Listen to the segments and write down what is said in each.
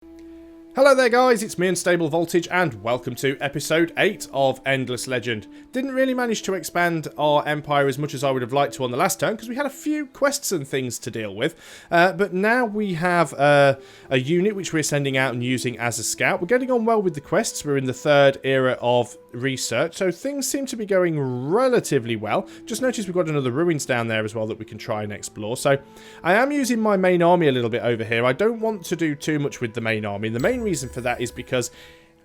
Hello there guys, it's me Unstable Voltage and welcome to episode 8 of Endless Legend. Didn't really manage to expand our empire as much as I would have liked to on the last turn because we had a few quests and things to deal with. But now we have a unit which we're sending out and using as a scout. We're getting on well with the quests, we're in the third era of research, so things seem to be going relatively well. Just noticed we've got another ruins down there as well that we can try and explore. So I am using my main army a little bit over here. I don't want to do too much with the main army, and the main reason for that is because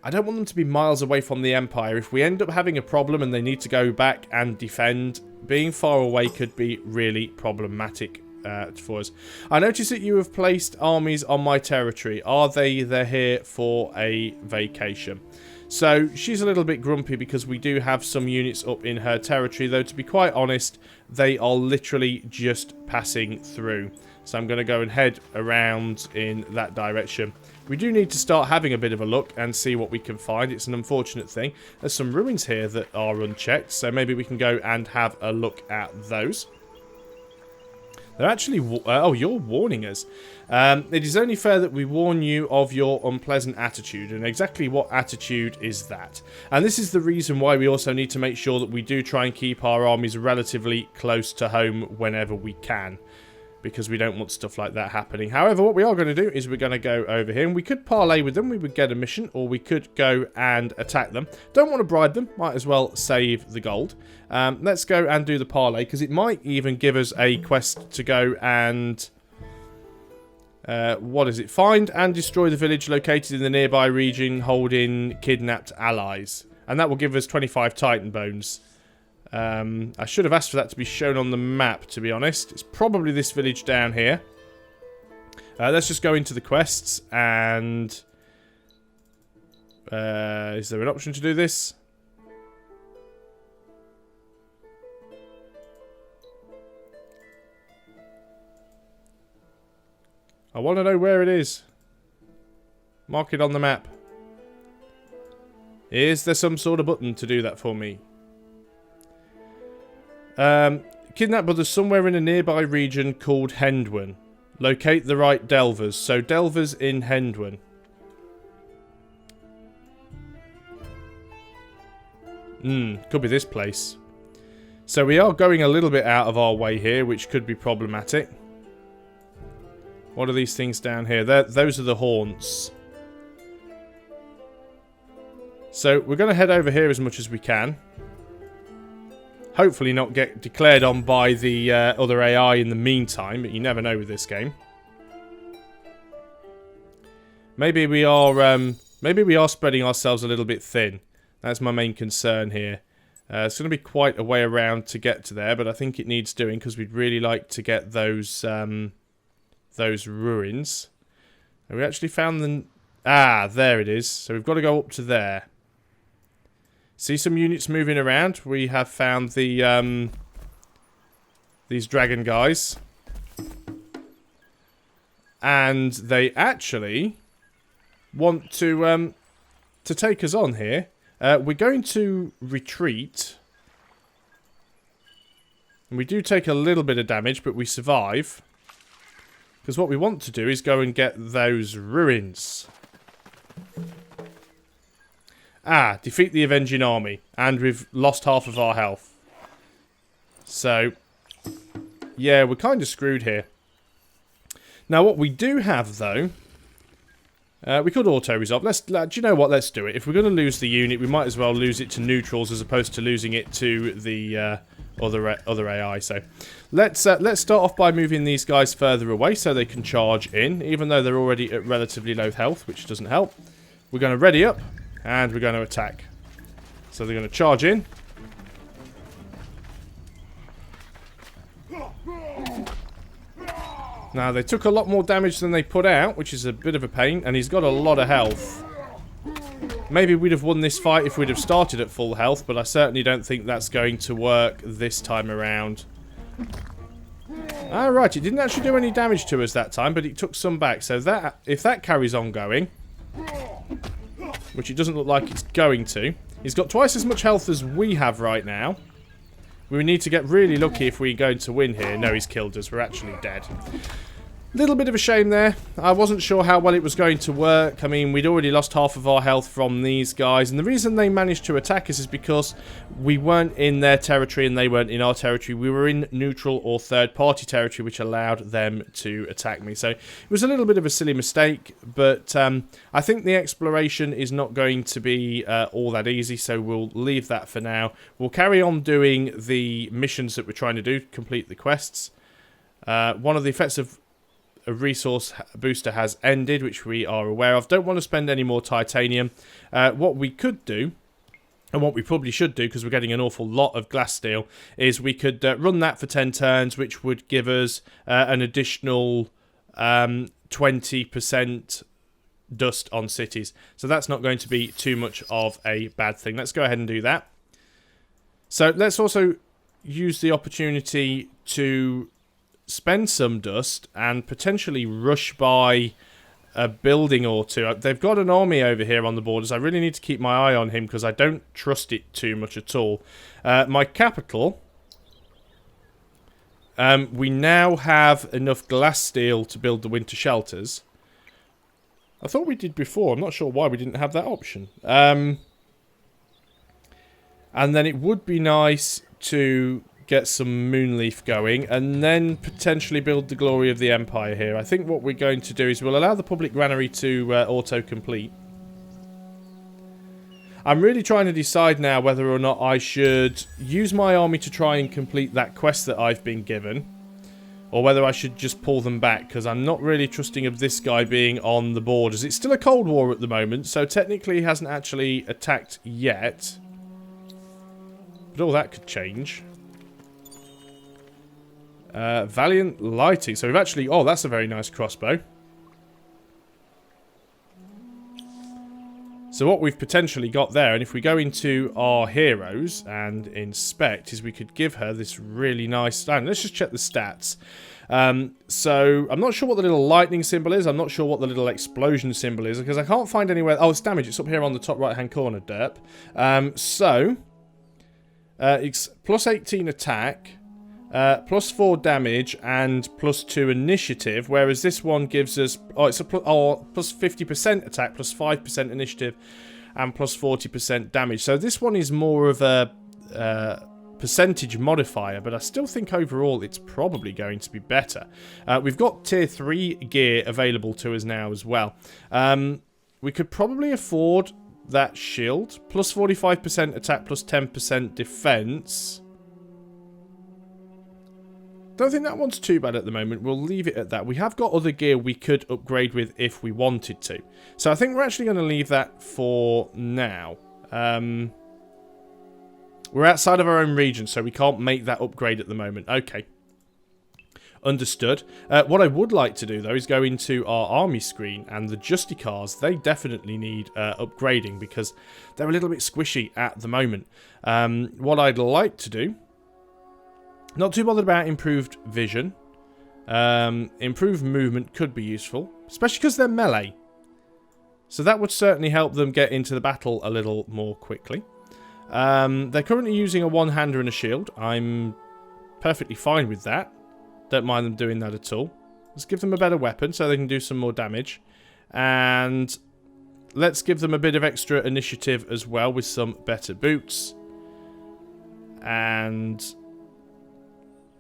I don't want them to be miles away from the Empire. If we end up having a problem and they need to go back and defend, being far away could be really problematic for us. I notice that you have placed armies on my territory. Are they're here for a vacation? So she's a little bit grumpy because we do have some units up in her territory, though to be quite honest, they are literally just passing through. So I'm going to go and head around in that direction. We do need to start having a bit of a look and see what we can find. It's an unfortunate thing. There's some ruins here that are unchecked, so maybe we can go and have a look at those. They're actually... oh, you're warning us. It is only fair that we warn you of your unpleasant attitude, and exactly what attitude is that? And this is the reason why we also need to make sure that we do try and keep our armies relatively close to home whenever we can, because we don't want stuff like that happening. However, what we are going to do is we're going to go over here, and we could parlay with them, we would get a mission, or we could go and attack them. Don't want to bribe them, might as well save the gold. Let's go and do the parlay, because it might even give us a quest to go and... what is it? Find and destroy the village located in the nearby region holding kidnapped allies. And that will give us 25 Titan bones. I should have asked for that to be shown on the map, to be honest. It's probably this village down here. Let's just go into the quests and... is there an option to do this? I want to know where it is. Mark it on the map. Is there some sort of button to do that for me? Kidnap brothers somewhere in a nearby region called Hendwen. Locate the right delvers. So delvers in Hendwen. Could be this place. So we are going a little bit out of our way here, which could be problematic. What are these things down here? Those are the haunts. So we're going to head over here as much as we can. Hopefully not get declared on by the other AI in the meantime, but you never know with this game. Maybe we are spreading ourselves a little bit thin. That's my main concern here. It's going to be quite a way around to get to there, but I think it needs doing because we'd really like to get those ruins. Have we actually found them? Ah, there it is. So we've got to go up to there. See some units moving around. We have found the these dragon guys, and they actually want to take us on here. We're going to retreat, and we do take a little bit of damage, but we survive because what we want to do is go and get those ruins. Ah, defeat the avenging army. And we've lost half of our health. So, yeah, we're kind of screwed here. Now, what we do have, though... we could auto-resolve. Do you know what? Let's do it. If we're going to lose the unit, we might as well lose it to neutrals as opposed to losing it to the other AI. So, let's start off by moving these guys further away so they can charge in, even though they're already at relatively low health, which doesn't help. We're going to ready up. And we're going to attack. So they're going to charge in. Now, they took a lot more damage than they put out, which is a bit of a pain. And he's got a lot of health. Maybe we'd have won this fight if we'd have started at full health, but I certainly don't think that's going to work this time around. Alright, it didn't actually do any damage to us that time, but it took some back. So that, if that carries on going... which it doesn't look like it's going to. He's got twice as much health as we have right now. We need to get really lucky if we're going to win here. No, he's killed us. We're actually dead. Little bit of a shame there. I wasn't sure how well it was going to work. I mean, we'd already lost half of our health from these guys, and the reason they managed to attack us is because we weren't in their territory and they weren't in our territory. We were in neutral or third-party territory, which allowed them to attack me. So it was a little bit of a silly mistake, but I think the exploration is not going to be all that easy, so we'll leave that for now. We'll carry on doing the missions that we're trying to do, complete the quests. One of the effects of a resource booster has ended, which we are aware of. Don't want to spend any more titanium. What we could do, and what we probably should do, because we're getting an awful lot of glass steel, is we could run that for 10 turns, which would give us an additional 20% dust on cities. So that's not going to be too much of a bad thing. Let's go ahead and do that. So let's also use the opportunity to spend some dust and potentially rush by a building or two. They've got an army over here on the borders. I really need to keep my eye on him because I don't trust it too much at all. My capital, we now have enough glass steel to build the winter shelters. I thought we did before. I'm not sure why we didn't have that option. And then it would be nice to get some moonleaf going, and then potentially build the glory of the Empire here. I think what we're going to do is we'll allow the public granary to auto-complete. I'm really trying to decide now whether or not I should use my army to try and complete that quest that I've been given, or whether I should just pull them back, because I'm not really trusting of this guy being on the borders. It's still a Cold War at the moment, so technically he hasn't actually attacked yet. But all that could change. Valiant lighting. So we've actually... Oh, that's a very nice crossbow. So what we've potentially got there, and if we go into our heroes and inspect, is we could give her this really nice stand. Let's just check the stats. So I'm not sure what the little lightning symbol is. I'm not sure what the little explosion symbol is, because I can't find anywhere... Oh, it's damage. It's up here on the top right-hand corner, derp. It's plus 18 attack... plus 4 damage and plus 2 initiative, whereas this one gives us plus 50% attack, plus 5% initiative, and plus 40% damage. So this one is more of a percentage modifier, but I still think overall it's probably going to be better. We've got tier 3 gear available to us now as well. We could probably afford that shield, plus 45% attack, plus 10% defense. Don't think that one's too bad at the moment. We'll leave it at that. We have got other gear we could upgrade with if we wanted to. So I think we're actually going to leave that for now. We're outside of our own region, so we can't make that upgrade at the moment. Okay. Understood. What I would like to do, though, is go into our army screen, and the Justicars, they definitely need upgrading because they're a little bit squishy at the moment. What I'd like to do... Not too bothered about improved vision. Improved movement could be useful, especially because they're melee. So that would certainly help them get into the battle a little more quickly. They're currently using a one-hander and a shield. I'm perfectly fine with that. Don't mind them doing that at all. Let's give them a better weapon so they can do some more damage. And let's give them a bit of extra initiative as well with some better boots. And...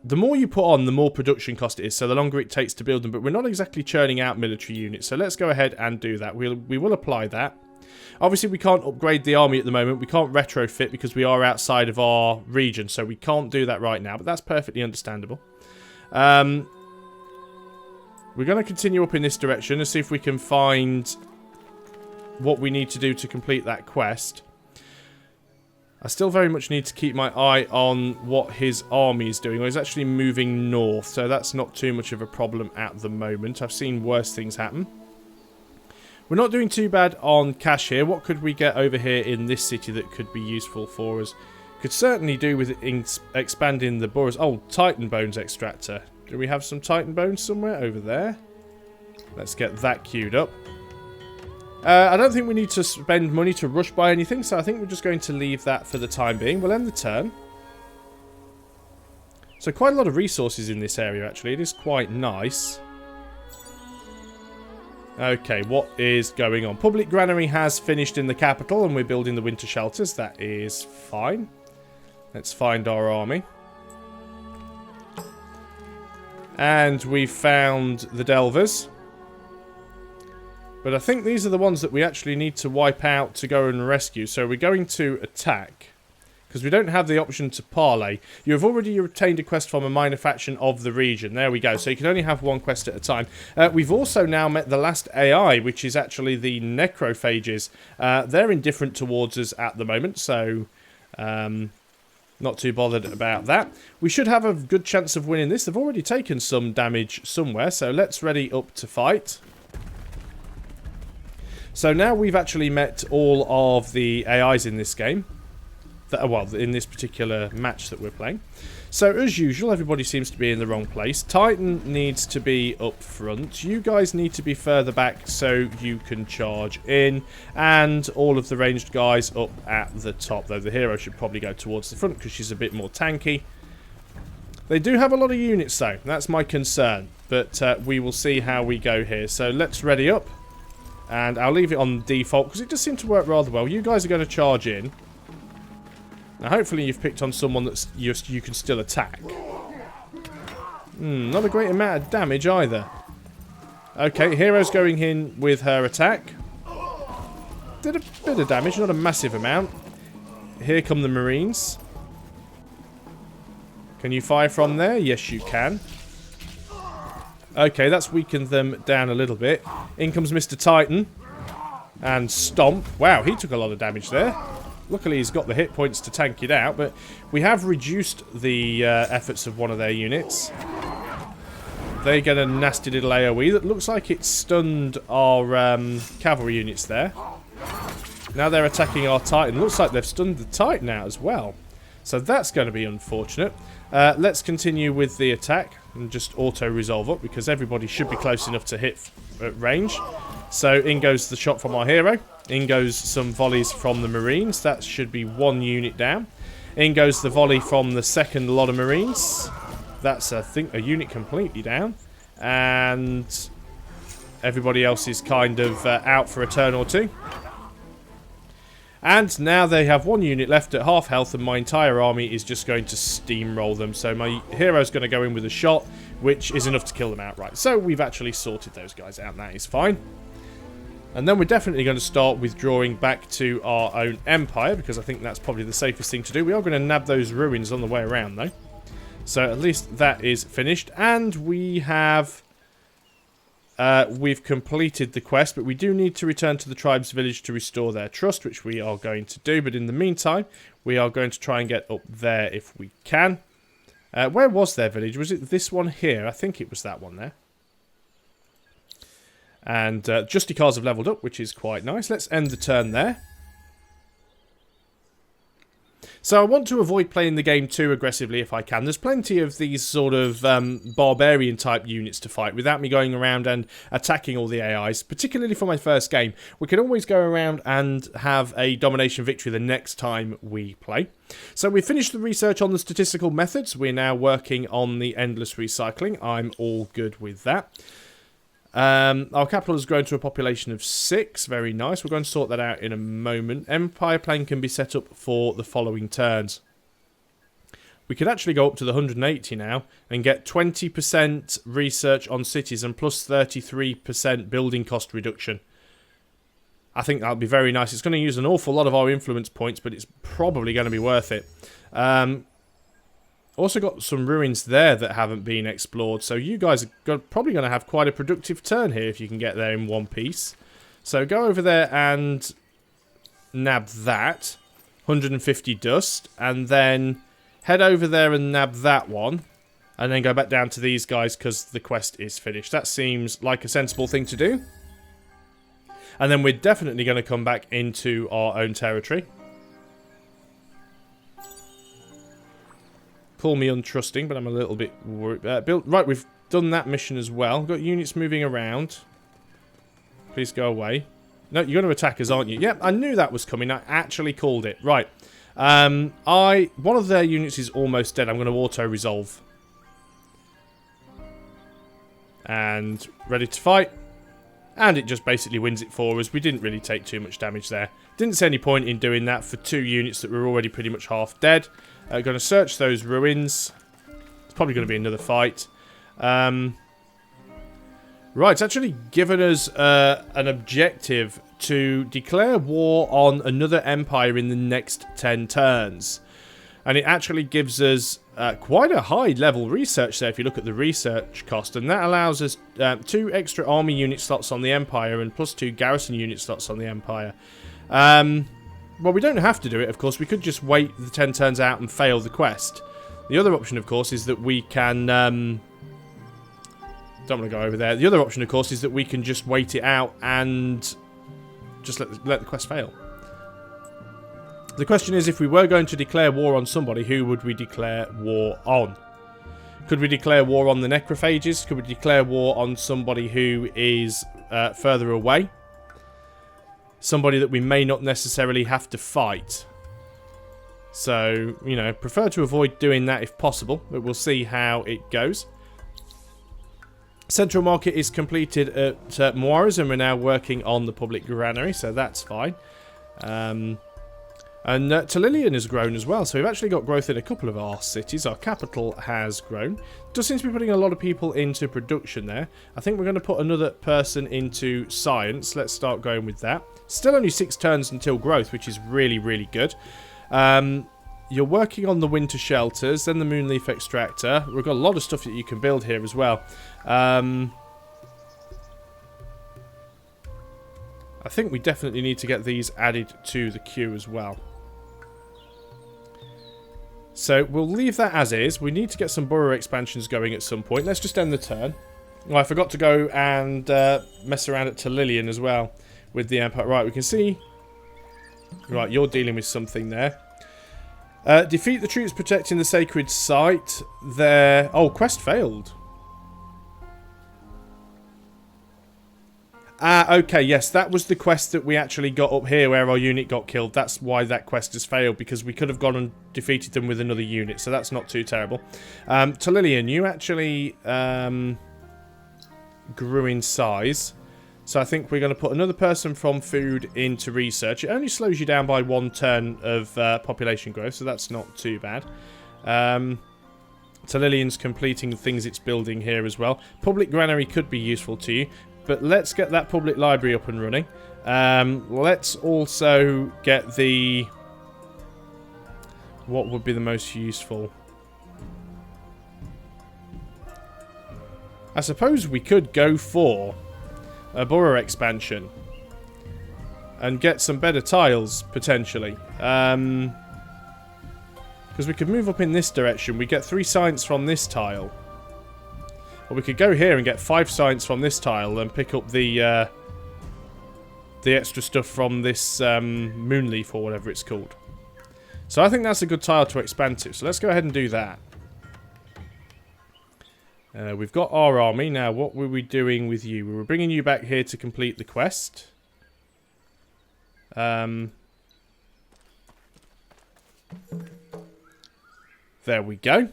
the more you put on, the more production cost it is, so the longer it takes to build them. But we're not exactly churning out military units, so let's go ahead and do that. We will apply that. Obviously, we can't upgrade the army at the moment. We can't retrofit because we are outside of our region, so we can't do that right now. But that's perfectly understandable. We're going to continue up in this direction and see if we can find what we need to do to complete that quest. I still very much need to keep my eye on what his army is doing. Well, he's actually moving north, so that's not too much of a problem at the moment. I've seen worse things happen. We're not doing too bad on cash here. What could we get over here in this city that could be useful for us? Could certainly do with expanding the boroughs. Oh, Titan Bones Extractor. Do we have some Titan Bones somewhere over there? Let's get that queued up. I don't think we need to spend money to rush by anything, so I think we're just going to leave that for the time being. We'll end the turn. So quite a lot of resources in this area, actually. It is quite nice. Okay, what is going on? Public granary has finished in the capital and we're building the winter shelters. That is fine. Let's find our army. And we found the Delvers. But I think these are the ones that we actually need to wipe out to go and rescue. So we're going to attack. Because we don't have the option to parley. You have already obtained a quest from a minor faction of the region. There we go. So you can only have one quest at a time. We've also now met the last AI, which is actually the necrophages. They're indifferent towards us at the moment. So not too bothered about that. We should have a good chance of winning this. They've already taken some damage somewhere. So let's ready up to fight. So now we've actually met all of the AIs in this game. Well, in this particular match that we're playing. So, as usual, everybody seems to be in the wrong place. Titan needs to be up front. You guys need to be further back so you can charge in. And all of the ranged guys up at the top. Though the hero should probably go towards the front because she's a bit more tanky. They do have a lot of units, though. That's my concern. But we will see how we go here. So, let's ready up. And I'll leave it on default because it does seem to work rather well. You guys are going to charge in. Now, hopefully you've picked on someone that you can still attack. Not a great amount of damage either. Okay, hero's going in with her attack. Did a bit of damage, not a massive amount. Here come the Marines. Can you fire from there? Yes, you can. Okay, that's weakened them down a little bit. In comes Mr. Titan. And stomp. Wow, he took a lot of damage there. Luckily, he's got the hit points to tank it out, but we have reduced the efforts of one of their units. They get a nasty little AoE that looks like it stunned our cavalry units there. Now they're attacking our Titan. Looks like they've stunned the Titan out as well. So that's going to be unfortunate. Let's continue with the attack and just auto-resolve up because everybody should be close enough to hit at range. So in goes the shot from our hero. In goes some volleys from the Marines. That should be one unit down. In goes the volley from the second lot of Marines. That's, I think, a unit completely down. And everybody else is kind of out for a turn or two. And now they have one unit left at half health and my entire army is just going to steamroll them. So my hero's going to go in with a shot, which is enough to kill them outright. So we've actually sorted those guys out and that is fine. And then we're definitely going to start withdrawing back to our own empire, because I think that's probably the safest thing to do. We are going to nab those ruins on the way around, though. So at least that is finished. And we have... we've completed the quest, but we do need to return to the tribe's village to restore their trust, which we are going to do. But in the meantime, we are going to try and get up there if we can. Where was their village? Was it this one here? I think it was that one there. And Justicars have leveled up, which is quite nice. Let's end the turn there. So I want to avoid playing the game too aggressively if I can. There's plenty of these sort of barbarian type units to fight without me going around and attacking all the AIs, particularly for my first game. We can always go around and have a domination victory the next time we play. So we finished the research on the statistical methods. We're now working on the endless recycling. I'm all good with that. Our capital has grown to a population of 6. Very nice. We're going to sort that out in a moment. Empire plan can be set up for the following turns. We could actually go up to the 180 now and get 20% research on cities and plus 33% building cost reduction. I think that would be very nice. It's going to use an awful lot of our influence points, but it's probably going to be worth it. Also got some ruins there that haven't been explored, so you guys are probably going to have quite a productive turn here if you can get there in one piece. So go over there and nab that, 150 dust, and then head over there and nab that one, and then go back down to these guys because the quest is finished. That seems like a sensible thing to do. And then we're definitely going to come back into our own territory. Call me untrusting, but I'm a little bit worried. Right, we've done that mission as well. Got units moving around. Please go away. No, you're going to attack us, aren't you? Yep, I knew that was coming. I actually called it. Right. One of their units is almost dead. I'm going to auto-resolve. And ready to fight. And it just basically wins it for us. We didn't really take too much damage there. Didn't see any point in doing that for 2 units that were already pretty much half dead. Going to search those ruins. It's probably going to be another fight. Right, it's actually given us an objective to declare war on another empire in the next 10 turns. And it actually gives us quite a high level research there if you look at the research cost. And that allows us 2 extra army unit slots on the empire and plus 2 garrison unit slots on the empire. Well, we don't have to do it, of course. We could just wait the 10 turns out and fail the quest. The other option, of course, is that we can... don't want to go over there. The other option, of course, is that we can just wait it out and just let the quest fail. The question is, if we were going to declare war on somebody, who would we declare war on? Could we declare war on the necrophages? Could we declare war on somebody who is further away? Somebody that we may not necessarily have to fight. So, you know, prefer to avoid doing that if possible, but we'll see how it goes. Central Market is completed at Moira's, and we're now working on the public granary, so that's fine. And Tellilian has grown as well, so we've actually got growth in a couple of our cities. Our capital has grown. Does seem to be putting a lot of people into production there. I think we're going to put another person into science. Let's start going with that. Still only 6 turns until growth, which is really, really good. You're working on the winter shelters, then the moonleaf extractor. We've got a lot of stuff that you can build here as well. I think we definitely need to get these added to the queue as well. So we'll leave that as is. We need to get some borough expansions going at some point. Let's just end the turn. Oh, I forgot to go and mess around at Tellilian as well with the Empire. Right, we can see... Right, you're dealing with something there. Defeat the troops protecting the sacred site. There... Oh, quest failed. Okay, yes, that was the quest that we actually got up here where our unit got killed. That's why that quest has failed, because we could have gone and defeated them with another unit, so that's not too terrible. Tellilian, you actually grew in size, so I think we're going to put another person from food into research. It only slows you down by 1 turn of population growth, so that's not too bad. Tellilian's completing the things it's building here as well. Public granary could be useful to you. But let's get that public library up and running. Let's also get the... What would be the most useful? I suppose we could go for a borough expansion. And get some better tiles, potentially. Because we could move up in this direction. We get 3 science from this tile. Or we could go here and get 5 science from this tile and pick up the extra stuff from this moonleaf or whatever it's called. So I think that's a good tile to expand to. So let's go ahead and do that. We've got our army. Now, what were we doing with you? We were bringing you back here to complete the quest. There we go.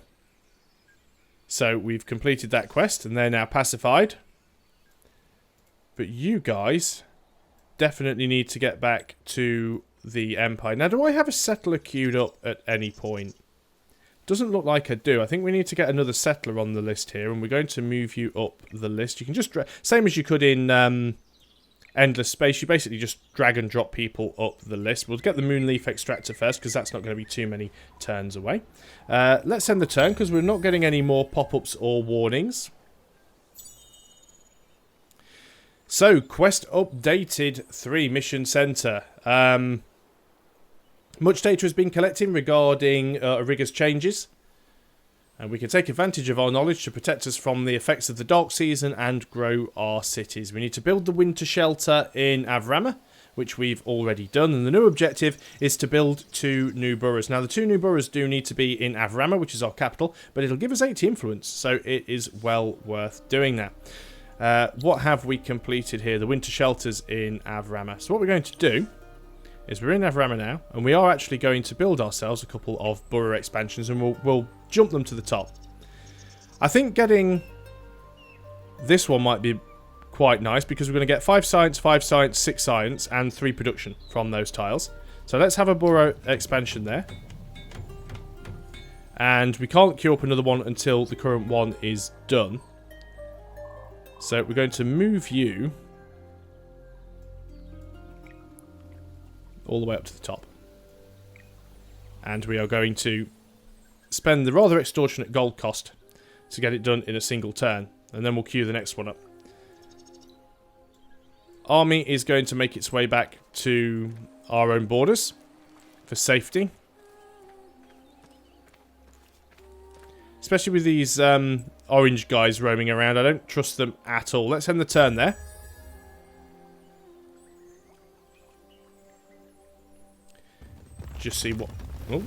So we've completed that quest and they're now pacified. But you guys definitely need to get back to the Empire. Now, do I have a settler queued up at any point? Doesn't look like I do. I think we need to get another settler on the list here, and we're going to move you up the list. You can just... Same as you could in Endless Space. You basically just drag and drop people up the list. We'll get the Moonleaf Extractor first, because that's not going to be too many turns away. Let's end the turn, because we're not getting any more pop-ups or warnings. So, quest updated 3 Mission Center. Much data has been collected regarding Rigger's changes. And we can take advantage of our knowledge to protect us from the effects of the dark season and grow our cities. We need to build the winter shelter in Avrama, which we've already done. And the new objective is to build 2 new boroughs. Now, the 2 new boroughs do need to be in Avrama, which is our capital, but it'll give us 80 influence, so it is well worth doing that. What have we completed here? The winter shelters in Avrama. So what we're going to do is we're in Avrama now, and we are actually going to build ourselves a couple of borough expansions, and we'll jump them to the top. I think getting this one might be quite nice because we're going to get 5 science, 6 science, and 3 production from those tiles. So let's have a borough expansion there. And we can't queue up another one until the current one is done. So we're going to move you all the way up to the top. And we are going to spend the rather extortionate gold cost to get it done in a single turn. And then we'll queue the next one up. Army is going to make its way back to our own borders for safety. Especially with these orange guys roaming around. I don't trust them at all. Let's end the turn there. Just see what... Oh,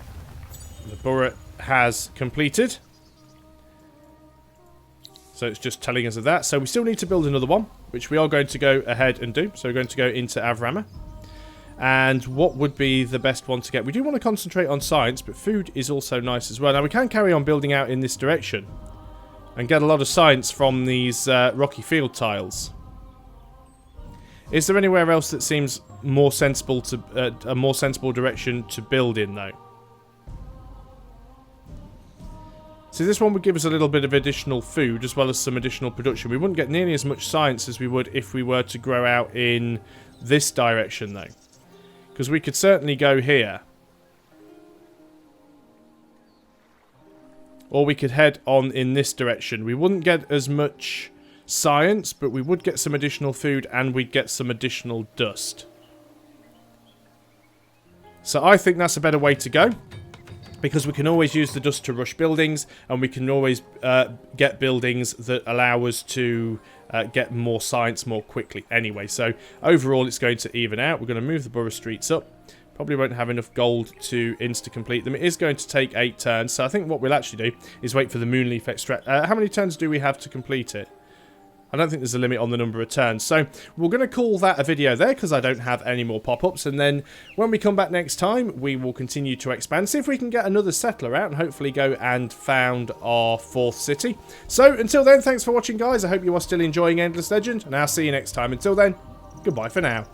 the borough has completed. So it's just telling us of that. So we still need to build another one, which we are going to go ahead and do. So we're going to go into Avrama. And what would be the best one to get? We do want to concentrate on science, but food is also nice as well. Now we can carry on building out in this direction and get a lot of science from these rocky field tiles. Is there anywhere else that seems more sensible to a more sensible direction to build in, though? So this one would give us a little bit of additional food as well as some additional production. We wouldn't get nearly as much science as we would if we were to grow out in this direction, though. Because we could certainly go here. Or we could head on in this direction. We wouldn't get as much science, but we would get some additional food and we'd get some additional dust. So I think that's a better way to go. Because we can always use the dust to rush buildings, and we can always get buildings that allow us to get more science more quickly anyway. So overall it's going to even out. We're going to move the borough streets up. Probably won't have enough gold to insta-complete them. It is going to take 8 turns, so I think what we'll actually do is wait for the Moonleaf extract. How many turns do we have to complete it? I don't think there's a limit on the number of turns. So we're going to call that a video there because I don't have any more pop-ups. And then when we come back next time, we will continue to expand. See if we can get another settler out and hopefully go and found our 4th city. So until then, thanks for watching, guys. I hope you are still enjoying Endless Legend. And I'll see you next time. Until then, goodbye for now.